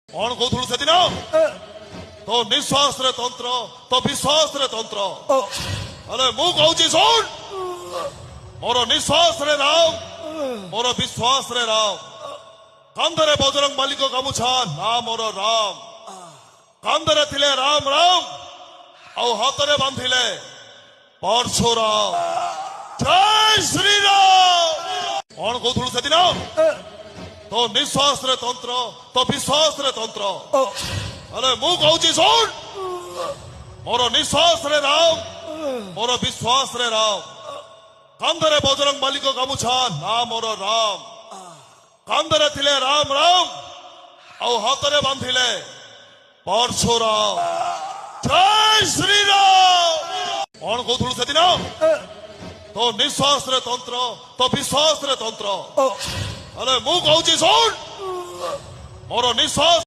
कौन कौथुलु से दिन तो निश्वास रे तंत्र तो विश्वास रे तंत्र अरे मु कहूची सुन मोर निश्वास रे राम मोर विश्वास रे राम कांधरे बजरंग मालिक गामुछा ना मोर राम कांधरे थिले राम राम आउ हाथरे बांधिले परशुराम जय श्री राम कौन कहूथुलु से दिन तो निश्वास रे तंत्र तो विश्वास रे तंत्र अरे मु कहूची सुन मोर निश्वास रे राम मोर विश्वास रे राम कांधरे बजरंग मालिक गामुछा ना मोर राम कांधरे थिले राम राम आउ हाथरे बांधिले परशुराम जय श्री राम कौन कहूथुलु से दिन तो निश्वास रे तंत्र तो विश्वास रे तंत्र अरे मु कहूची सुन मोर निश्वास